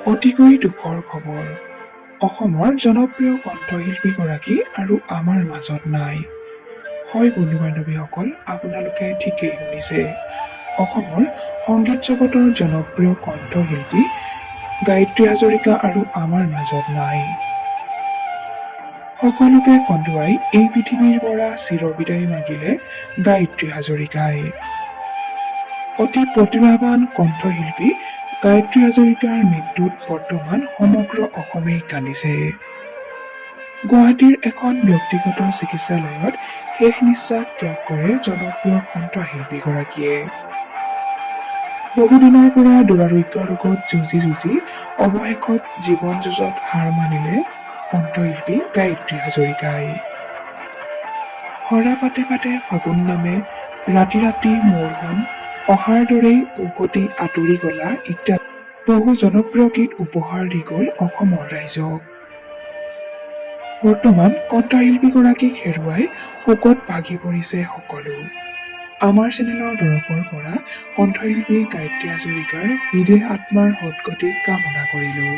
অতিকৈ দুখৰ খবৰ। অসমৰ জনপ্ৰিয় কণ্ঠশিল্পীগৰাকী আৰু আমাৰ মাজত নাই। হয় বন্ধু বান্ধৱীসকল, আপোনালোকে ঠিকেই শুনিছে। অসমৰ সংগীত জগতৰ জনপ্ৰিয় কণ্ঠশিল্পী গায়ত্ৰী হাজৰিকা আৰু আমাৰ মাজত নাই। সকলোকে কন্দুৱাই এই পৃথিৱীৰ পৰা চিৰবিদায় মাগিলে গায়ত্ৰী হাজৰিকাই। অতি প্ৰতিভাৱান কণ্ঠশিল্পী গায়ত্ৰী হাজৰিকাৰ মৃত্যুত বৰ্তমান সমগ্ৰ অসমেই কান্দিছে। গুৱাহাটীৰ এখন ব্যক্তিগত চিকিৎসালয়ত শেষ নিশ্বাস ত্যাগ কৰে জনপ্ৰিয় কণ্ঠশিল্পীগৰাকীয়ে। বহুদিনৰ পৰা দুৰাৰোগ্য ৰোগত যুঁজি অৱশেষত জীৱন যুঁজত হাৰ মানিলে কণ্ঠশিল্পী গায়ত্ৰী হাজৰিকাই। হৰা পাতে পাতে ফাগুন নামে, ৰাতি ৰাতি মোৰ সোণ, অহাৰ দৰেই উভতি আঁতৰি গলা ইত্যাদি বহু জনপ্ৰিয় গীত উপহাৰ দি গ'ল অসমৰ ৰাইজক। বৰ্তমান কণ্ঠশিল্পীগৰাকীক হেৰুৱাই শোকত ভাগি পৰিছে সকলো। আমাৰ চেনেলৰ তৰফৰ পৰা কণ্ঠশিল্পী গায়ত্ৰী হাজৰিকাৰ বিদেহ আত্মাৰ সদগতি কামনা কৰিলো।